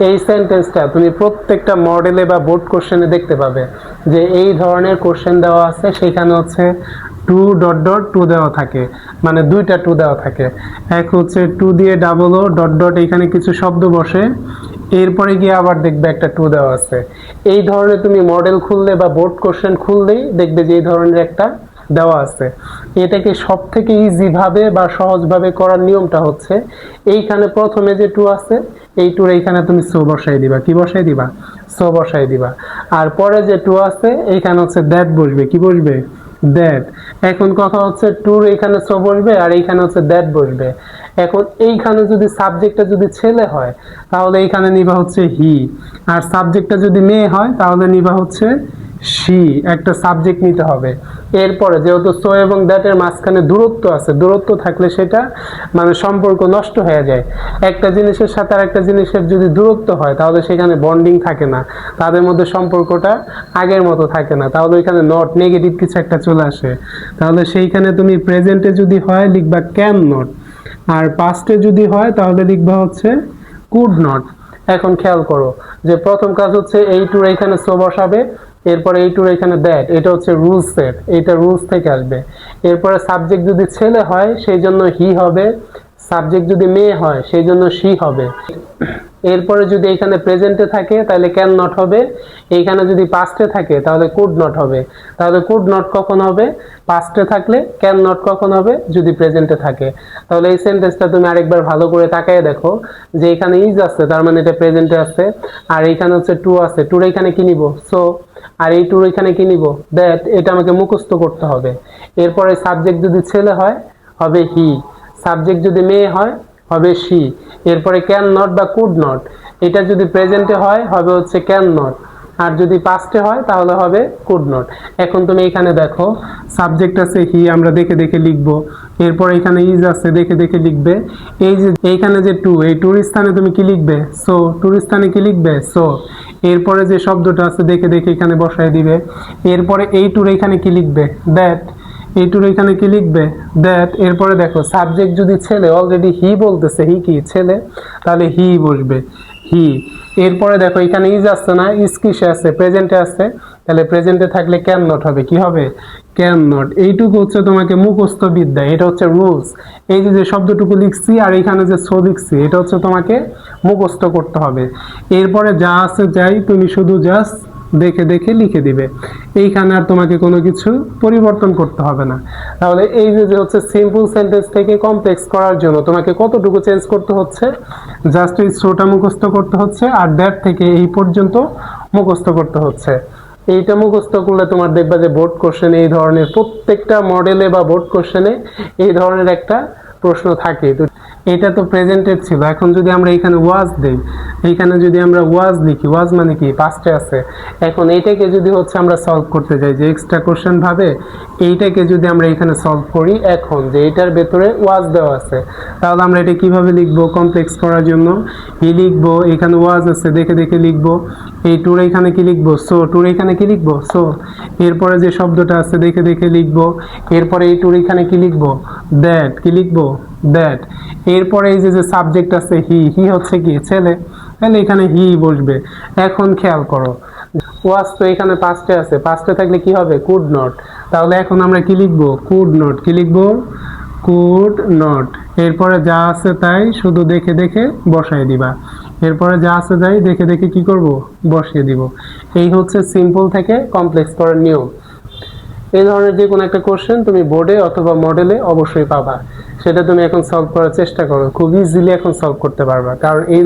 এই সেন্টেন্সটা তুমি প্রত্যেকটা মডেলে বা বোর্ড কোশ্চেনে দেখতে পাবে যে এই ধরনের কোশ্চেন দেওয়া আছে, সেখানে হচ্ছে টু ডট ডট টু দেওয়া থাকে, মানে দুইটা টু দেওয়া থাকে। এক হচ্ছে টু দিয়ে ডাবল ও ডট ডট এখানে কিছু শব্দ বসে, এরপরে গিয়ে আবার দেখবে একটা টু দেওয়া আছে। এই ধরনের তুমি মডেল খুললে বা বোর্ড কোশ্চেন খুললেই দেখবে যে এই ধরনের একটা দেওয়া আছে। এটাকে সব থেকে ইজি ভাবে বা সহজভাবে করার নিয়মটা হচ্ছে এইখানে প্রথমে যে টু আছে এই টুর এইখানে তুমি সো বসাই দিবা। কি বসাই দিবা? সো বসাই দিবা। আর পরে যে টু আছে এইখানে হচ্ছে দ্যাট বসবে। কি বসবে? দ্যাট। এখন কথা হচ্ছে টুর এইখানে সো বসবে আর এইখানে হচ্ছে দ্যাট বসবে। এখন এইখানে যদি সাবজেক্টটা যদি ছেলে হয় তাহলে এইখানে নিবা হচ্ছে হি, আর সাবজেক্টটা যদি মেয়ে হয় তাহলে নিবা হচ্ছে শি। একটা সাবজেক্ট নিতে হবে। এরপরে যেহেতু সো এবং দ্যাটের মাঝখানে দূরত্ব আছে, দূরত্ব থাকলে সেটা মানে সম্পর্ক নষ্ট হয়ে যায়। একটা জিনিসের সাথে আর একটা জিনিসের যদি দূরত্ব হয় তাহলে সেখানে বন্ডিং থাকে না, তাদের মধ্যে সম্পর্কটা আগের মতো থাকে না, তাহলে ওইখানে নট নেগেটিভ কিছু একটা চলে আসে। তাহলে সেইখানে তুমি প্রেজেন্টে যদি হয় লিখবা ক্যান নট, আর পাস্টে যদি হয় তাহলে লিখবা হচ্ছে কুড নট। এখন খেয়াল করো যে প্রথম কাজ হচ্ছে এই টুর এখানে সো বসাবে, এরপরে এই টুর এখানে দ্যাট, এটা হচ্ছে রুলস সেট, এটা রুলস থেকে আসবে। এরপরে সাবজেক্ট যদি ছেলে হয় সেই জন্য হি হবে, সাবজেক্ট যদি মেয়ে হয় সেই জন্য শি হবে। এরপরে যদি এখানে প্রেজেন্টে থাকে তাহলে ক্যান নট হবে, এইখানে যদি পাস্টে থাকে তাহলে কুড নট হবে। তাহলে কুড নট কখন হবে? পাস্টে থাকলে। ক্যান নট কখন হবে? যদি প্রেজেন্টে থাকে। তাহলে এই সেন্টেন্সটা তুমি আরেকবার ভালো করে তাকায় দেখো যে এখানে ইজ আছে, তার মানে এটা প্রেজেন্টে আছে, আর এইখানে হচ্ছে টু আছে, টুর এখানে কি নিব? সো। আর এই টুর এখানে কি নিব? দ্যাট। এটা আমাকে মুখস্থ করতে হবে। এরপরে সাবজেক্ট যদি ছেলে হয় হবে হি, সাবজেক্ট যদি মেয়ে হয় হবে শি। এরপরে ক্যান নট বা কুড নট, এটা যদি প্রেজেন্টে হয় হবে হচ্ছে ক্যান নট, আর যদি পাস্টে হয় তাহলে হবে কুড নট। এখন তুমি এখানে দেখো সাবজেক্ট আছে হি, আমরা দেখে দেখে লিখব। এরপর এখানে ইজ আছে, দেখে দেখে লিখবে। এই যে এইখানে যে টু, এই টুর স্থানে তুমি কি লিখবে? সো। টুর স্থানে কি লিখবে? সো। এরপরে যে শব্দটা আছে দেখে দেখে এখানে বসায় দিবে। এরপরে এই টুর এখানে কি লিখবে? দ্যাট। এই টুর এখানে কি লিখবে? দ্যাট। এরপরে দেখো সাবজেক্ট যদি ছেলে, অলরেডি হি বলতেছে, হি কি ছেলে, তাহলে হি বসবে, হি। এরপরে দেখো এখানে ইজ আসছে না, ইজ কিসে আছে? প্রেজেন্টে আছে, তাহলে প্রেজেন্টে থাকলে ক্যান নট হবে। কি হবে? Can not. এইটুকু হচ্ছে তোমাকে মুখস্থ বিদ্যা, এটা হচ্ছে রুলস। এই যে শব্দটুকু লিখছি আর এখানে যে সো লিখছি এটা হচ্ছে তোমাকে মুখস্থ করতে হবে। এরপরে যা আছে যাই তুমি শুধু জাস্ট দেখে দেখে লিখে দিবে, এইখানে আর তোমাকে কোনো কিছু পরিবর্তন করতে হবে না। তাহলে এই যে হচ্ছে সিম্পল সেন্টেন্স থেকে কমপ্লেক্স করার জন্য তোমাকে কতটুকু চেঞ্জ করতে হচ্ছে? জাস্ট এই সোটা মুখস্থ করতে হচ্ছে, আর দ্যাট থেকে এই পর্যন্ত মুখস্থ করতে হচ্ছে। এইটা মুখস্থ করলে তোমার দেখবা যে বোর্ড কোশ্চেনে এই ধরনের প্রত্যেকটা মডেলে বা বোর্ড কোশ্চেনে এই ধরনের একটা প্রশ্ন থাকে। তো এটা তো প্রেজেন্টেড ছিল, এখন যদি আমরা এখানে ওয়াজ দেই, এইখানে যদি আমরা ওয়াজ লিখি, ওয়াজ মানে কি? পাস্টে আছে। এখন এইটাকে যদি হচ্ছে আমরা সলভ করতে যাই যে এক্সট্রা কোশ্চেন ভাবে, এইটাকে যদি আমরা এখানে সলভ করি, এখন যে এটার ভেতরে ওয়াজ দেওয়া আছে, তাহলে আমরা এটা কিভাবে লিখবো? কমপ্লেক্স করার জন্য ই লিখবো, এখানে ওয়াজ আছে দেখে দেখে লিখবো। এই টুর এখানে কি লিখবো? সো। টুর এখানে কি লিখবো? সো। এরপরে যে শব্দটা আছে দেখে দেখে লিখবো। এরপরে এই টুর এখানে কি লিখবো? দ্যাট। কি লিখবো? দ্যাট। এরপরে এই যে সাবজেক্ট আছে হি, হি হচ্ছে কি? ছেলে, তাহলে এখানে হি বসবে। এখন খেয়াল করো ওয়াজ তো এখানে পাস্টে আছে, পাস্টে থাকলে কি হবে? Could not. তাহলে এখন আমরা কি লিখবো? Could not. কি লিখবো? Could not. এরপরে যা আছে তাই শুধু দেখে দেখে বসাই দিবা। এরপরে যা আছে যাই দেখে দেখে কি করব? বসিয়ে দিব। এই হচ্ছে সিম্পল থেকে কমপ্লেক্স করার নিয়ম। এই ধরনের যে কোনো একটা কোশ্চেন তুমি বোর্ডে অথবা মডেলে অবশ্যই পাবা, সেটা তুমি এখন সলভ করার চেষ্টা করো, খুব ইজিলি এখন সলভ করতে পারবা, কারণ এই